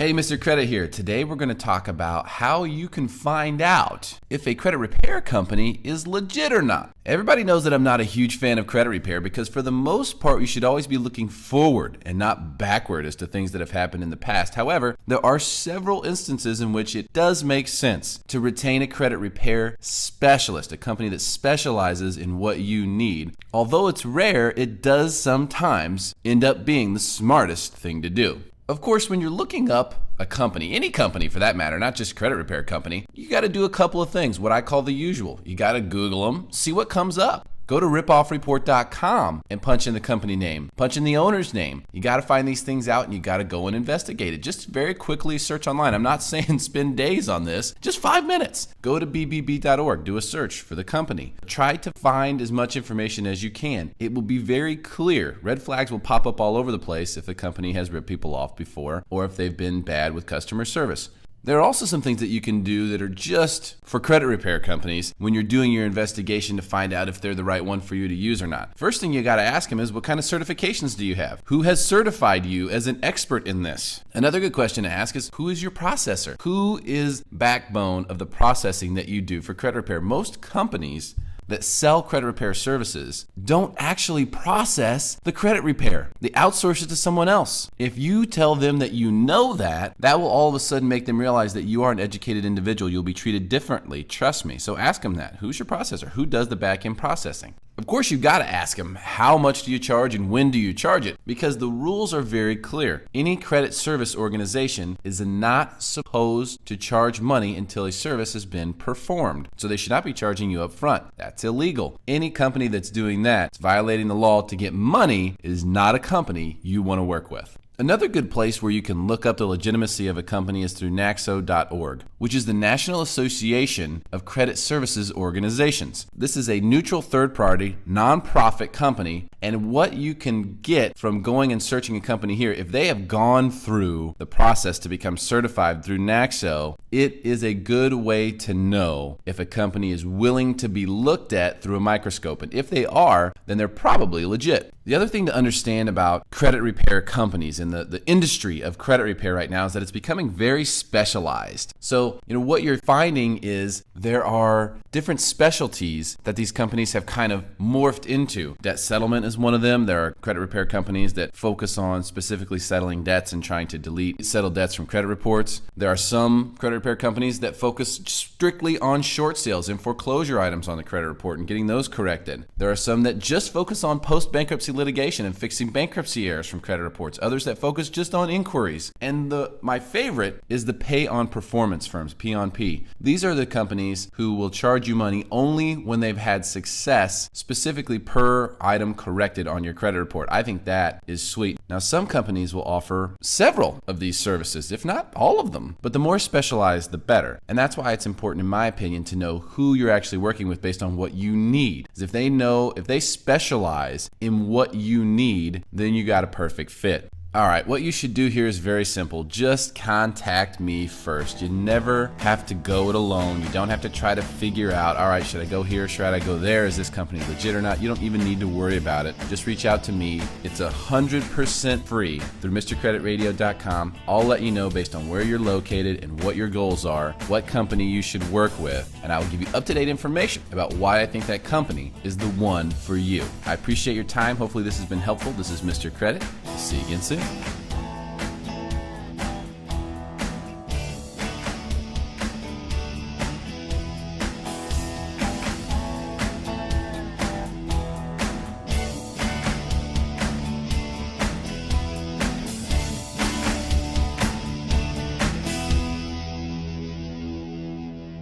Hey, Mr. Credit here. Today we're going to talk about how you can find out if a credit repair company is legit or not. Everybody knows that I'm not a huge fan of credit repair because for the most part you should always be looking forward and not backward as to things that have happened in the past. However, there are several instances in which it does make sense to retain a credit repair specialist, a company that specializes in what you need. Although it's rare, it does sometimes end up being the smartest thing to do. Of course, when you're looking up a company, any company for that matter, not just credit repair company, you got to do a couple of things, what I call the usual. You got to Google them, see what comes up. Go to ripoffreport.com and punch in the company name, punch in the owner's name. You got to find these things out and you got to go and investigate it. Just very quickly search online. I'm not saying spend days on this, just 5 minutes. Go to bbb.org, do a search for the company. Try to find as much information as you can. It will be very clear. Red flags will pop up all over the place if a company has ripped people off before or if they've been bad with customer service. There are also some things that you can do that are just for credit repair companies when you're doing your investigation to find out if they're the right one for you to use or not. First thing you got to ask them is, what kind of certifications do you have? Who has certified you as an expert in this? Another good question to ask is, who is your processor? Who is backbone of the processing that you do for credit repair? Most companies that sell credit repair services don't actually process the credit repair. They outsource it to someone else. If you tell them that you know that will all of a sudden make them realize that you are an educated individual. You'll be treated differently. Trust me. So ask them that. Who's your processor? Who does the back-end processing? Of course, you've got to ask them, how much do you charge and when do you charge it? Because the rules are very clear. Any credit service organization is not supposed to charge money until a service has been performed. So they should not be charging you up front. That's illegal. Any company that's doing that, violating the law to get money, is not a company you want to work with. Another good place where you can look up the legitimacy of a company is through naxo.org, which is the National Association of Credit Services Organizations. This is a neutral third-party, nonprofit company, and what you can get from going and searching a company here, if they have gone through the process to become certified through Naxo, it is a good way to know if a company is willing to be looked at through a microscope. And if they are, then they're probably legit. The other thing to understand about credit repair companies and the industry of credit repair right now is that it's becoming very specialized. So, what you're finding is there are different specialties that these companies have kind of morphed into. Debt settlement is one of them. There are credit repair companies that focus on specifically settling debts and trying to delete settled debts from credit reports. There are some credit repair companies that focus strictly on short sales and foreclosure items on the credit report and getting those corrected. There are some that just focus on post-bankruptcy litigation and fixing bankruptcy errors from credit reports. Others that focus just on inquiries. And my favorite is the pay on performance firms, P-on-P. These are the companies who will charge you money only when they've had success, specifically per item corrected on your credit report. I think that is sweet. Now, some companies will offer several of these services, if not all of them, but the more specialized, the better. And that's why it's important, in my opinion, to know who you're actually working with based on what you need. Because if they specialize in what you need, then you got a perfect fit. All right, what you should do here is very simple. Just contact me first. You never have to go it alone. You don't have to try to figure out, all right, should I go here? Should I go there? Is this company legit or not? You don't even need to worry about it. Just reach out to me. It's 100% free through MrCreditRadio.com. I'll let you know based on where you're located and what your goals are, what company you should work with, and I will give you up-to-date information about why I think that company is the one for you. I appreciate your time. Hopefully this has been helpful. This is Mr. Credit. See you again soon.